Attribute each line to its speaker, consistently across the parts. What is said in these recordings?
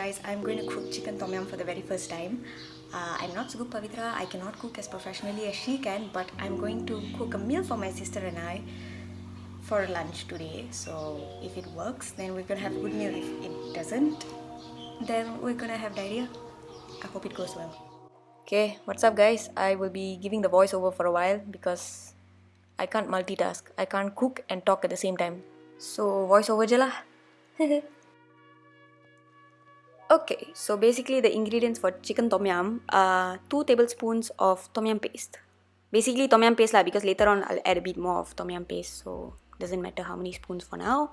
Speaker 1: guys, I'm going to cook chicken tom yum for the very first time. I'm not Sugu Pavitra, I cannot cook as professionally as she can, but I'm going to cook a meal for my sister and I for lunch today. So if it works, then we're gonna have a good meal. If it doesn't, then we're gonna have diarrhea. I hope it goes well. Okay, what's up guys? I will be giving the voiceover for a while because I can't multitask. I can't cook and talk at the same time. So voiceover je lah. Okay, so basically the ingredients for chicken tom yum are 2 tablespoons of tom yum paste. Basically tom yum paste lah, because later on I'll add a bit more of tom yum paste, so doesn't matter how many spoons for now.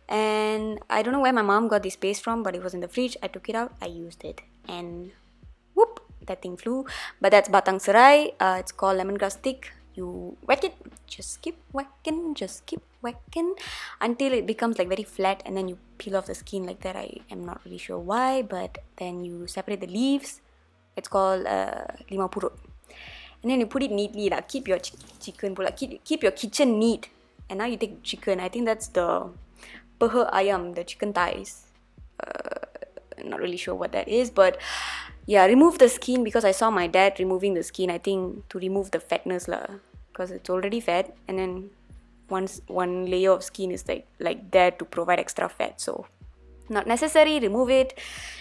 Speaker 1: And I don't know where my mom got this paste from, but it was in the fridge. I took it out, I used it, and whoop, that thing flew. But that's batang serai. It's called lemongrass stick. You whack it, just keep whacking until it becomes like very flat, and then you peel off the skin like that. I am not really sure why, but then you separate the leaves. It's called limau purut, and then you put it neatly. Like, keep your chicken, keep your kitchen neat. And now you take chicken. I think that's the peha ayam, the chicken thighs. Not really sure what that is, but yeah, remove the skin, because I saw my dad removing the skin, I think to remove the fatness lah, because it's already fat, and then one layer of skin is like there to provide extra fat, so not necessary. Remove it.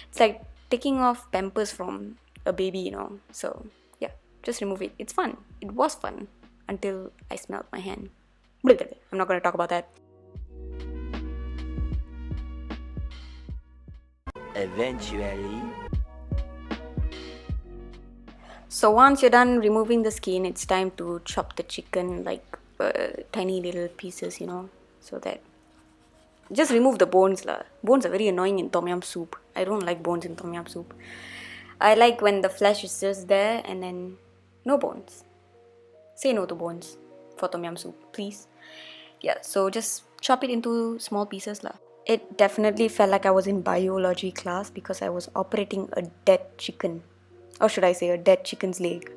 Speaker 1: It's like taking off pampers from a baby, you know. So yeah, just remove it. It's fun. It was fun until I smelled my hand. I'm not going to talk about that.
Speaker 2: Eventually.
Speaker 1: So once you're done removing the skin, it's time to chop the chicken like tiny little pieces, you know, so that just remove the bones lah. Bones are very annoying in tom yum soup. I don't like bones in tom yum soup. I like when the flesh is just there and then no bones. Say no to bones for tom yum soup, please. Yeah, so just chop it into small pieces lah. It definitely felt like I was in biology class because I was operating a dead chicken. Or should I say a dead chicken's leg.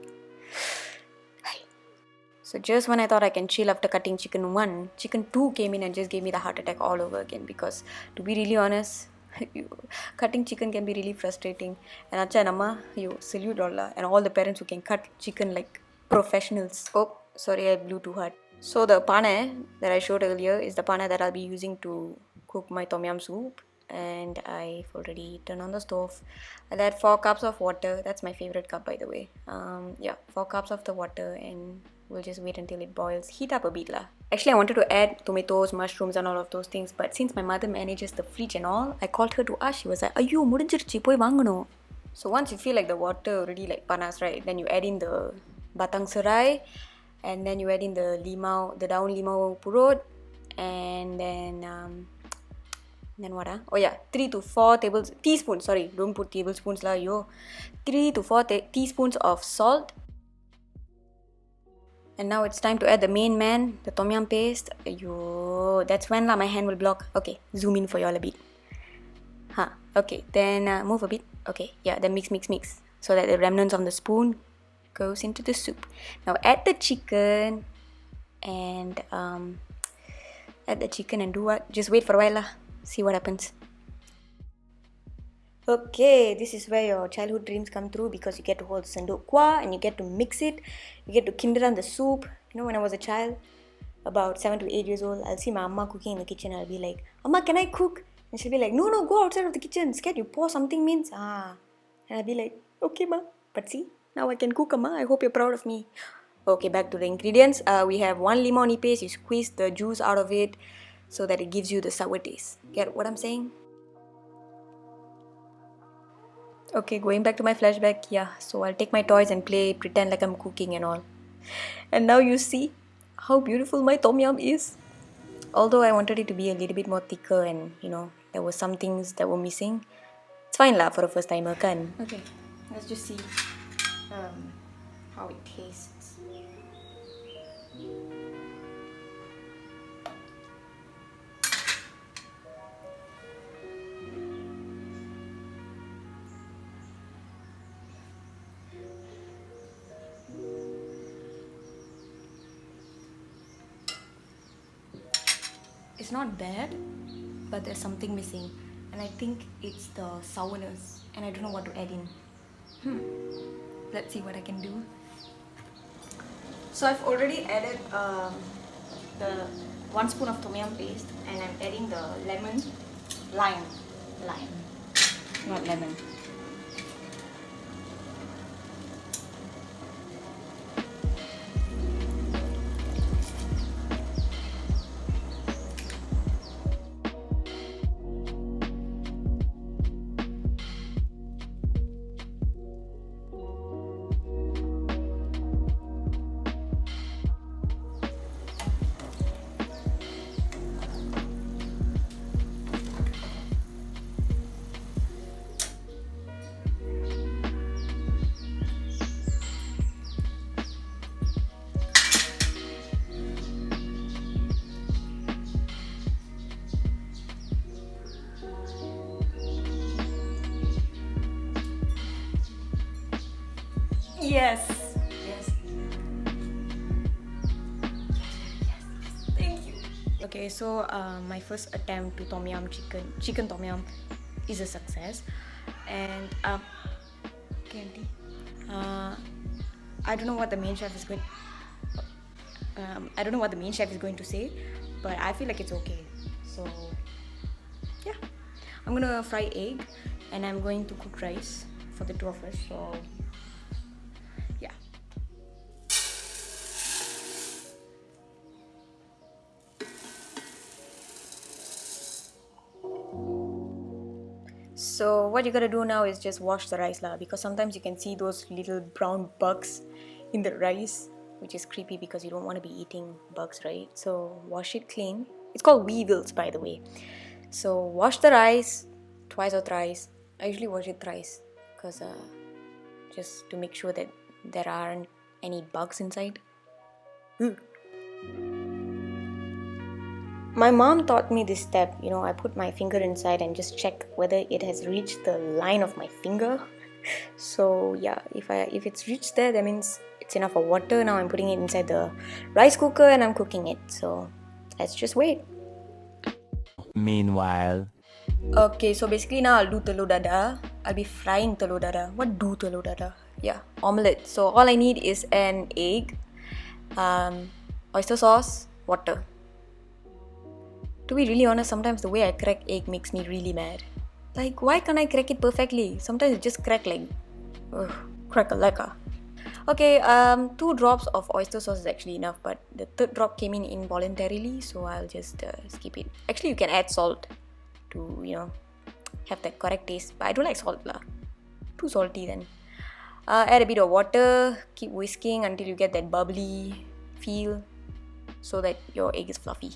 Speaker 1: So just when I thought I can chill after cutting chicken 1, chicken 2 came in and just gave me the heart attack all over again. Because to be really honest, cutting chicken can be really frustrating. And acha nama, you salute all and all the parents who can cut chicken like professionals. Oh, sorry, I blew too hard. So the pane that I showed earlier is the pane that I'll be using to cook my tom yum soup. And I've already turned on the stove. I'll add 4 cups of water. That's my favorite cup, by the way. Yeah, 4 cups of the water, and we'll just wait until it boils. Heat up a bit lah. Actually, I wanted to add tomatoes, mushrooms and all of those things, but since my mother manages the fridge and all, I called her to ask. She was like, "Ayyo, mudinjiruchi, poi vaangano." So once you feel like the water already like panas, right, then you add in the batang serai, and then you add in the daun limau purut, and then what? Oh yeah, 3 to 4 teaspoons. Sorry, don't put tablespoons lah, yo. 3 to 4 teaspoons of salt. And now it's time to add the main man, the tom yum paste. Yo, that's when lah my hand will block. Okay, zoom in for y'all a bit. Okay, then move a bit. Okay, yeah, then mix, so that the remnants of the spoon goes into the soup. Now add the chicken, and do what? Just wait for a while lah. See what happens. Okay, this is where your childhood dreams come true, because you get to hold sendok kuah and you get to mix it. You get to kindle on the soup. You know, when I was a child, about 7 to 8 years old, I'll see my amma cooking in the kitchen. I'll be like, "Amma, can I cook?" And she'll be like, No, go outside of the kitchen. Scared you pour something means. And I'll be like, "Okay, ma." But see, now I can cook, amma. I hope you're proud of me. Okay, back to the ingredients. We have 1 limau nipis. You squeeze the juice out of it so that it gives you the sour taste. Get what I'm saying? Okay, going back to my flashback, yeah. So I'll take my toys and play, pretend like I'm cooking and all. And now you see how beautiful my tom yum is. Although I wanted it to be a little bit more thicker, and you know, there were some things that were missing. It's fine lah for a first timer, kan? Okay, let's just see how it tastes. It's not bad, but there's something missing. and I think it's the sourness, and I don't know what to add in. Let's see what I can do. So I've already added the 1 spoon of tom yum paste, and I'm adding the lime, not lemon. Yes. Thank you. Okay, so my first attempt to chicken tom yum is a success, and candy. I don't know what the main chef is going. I don't know what the main chef is going to say, but I feel like it's okay. So yeah, I'm gonna fry egg, and I'm going to cook rice for the two of us. So yeah. So what you gotta do now is just wash the rice lah, because sometimes you can see those little brown bugs in the rice, which is creepy because you don't want to be eating bugs, right? So wash it clean. It's called weevils, by the way. So wash the rice twice or thrice. I usually wash it thrice because just to make sure that there aren't any bugs inside. My mom taught me this step. I put my finger inside and just check whether it has reached the line of my finger. So yeah, if it's reached there, that means it's enough of water. Now I'm putting it inside the rice cooker and I'm cooking it. So let's just wait.
Speaker 2: Meanwhile.
Speaker 1: Okay, so basically now I'll do telur dadah. I'll be frying telur dadah. What do telur dadah? Yeah, omelette. So all I need is an egg, oyster sauce, water. To be really honest, sometimes the way I crack egg makes me really mad. Like, why can't I crack it perfectly? Sometimes it just crack like, crack a leka. Okay, 2 drops of oyster sauce is actually enough, but the 3rd drop came in involuntarily, so I'll just skip it. Actually, you can add salt to, have that correct taste, but I don't like salt lah. Too salty then. Add a bit of water, keep whisking until you get that bubbly feel, so that your egg is fluffy.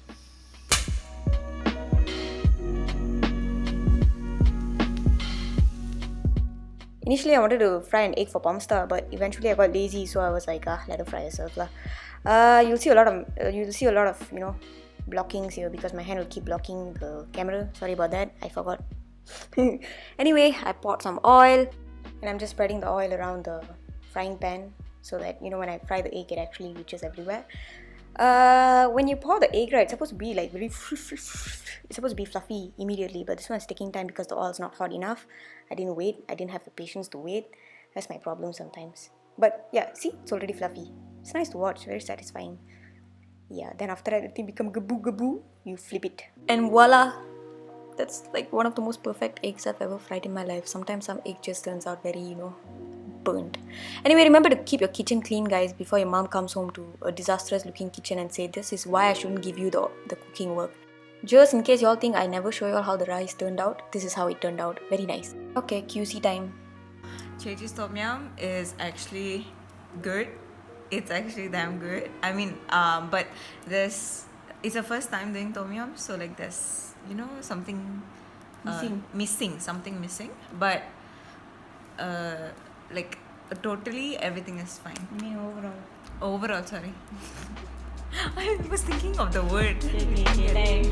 Speaker 1: Initially, I wanted to fry an egg for Pomstar, but eventually I got lazy, so I was like, let her fry herself lah. You'll see a lot of blockings here because my hand will keep blocking the camera. Sorry about that, I forgot. Anyway, I poured some oil, and I'm just spreading the oil around the frying pan so that when I fry the egg, it actually reaches everywhere. When you pour the egg, right, it's supposed to be like very it's supposed to be fluffy immediately, but this one's taking time because the oil's not hot enough. I didn't wait. I didn't have the patience to wait. That's my problem sometimes. But yeah, see, it's already fluffy. It's nice to watch, very satisfying. Yeah, then after that, the thing become gabu, you flip it. And voila! That's like one of the most perfect eggs I've ever fried in my life. Sometimes some egg just turns out very, burnt. Anyway, remember to keep your kitchen clean, guys, before your mom comes home to a disastrous looking kitchen and say, this is why I shouldn't give you the cooking work. Just in case y'all think I never show y'all how the rice turned out, this is how it turned out. Very nice. Okay, QC time.
Speaker 3: Chechi's Tom Yum is actually good. It's actually damn good. I mean, but it's the first time doing Tom Yum, so like there's, something something missing. But totally everything is fine.
Speaker 1: I mean
Speaker 3: Overall, sorry. I was thinking of the word.
Speaker 1: Okay,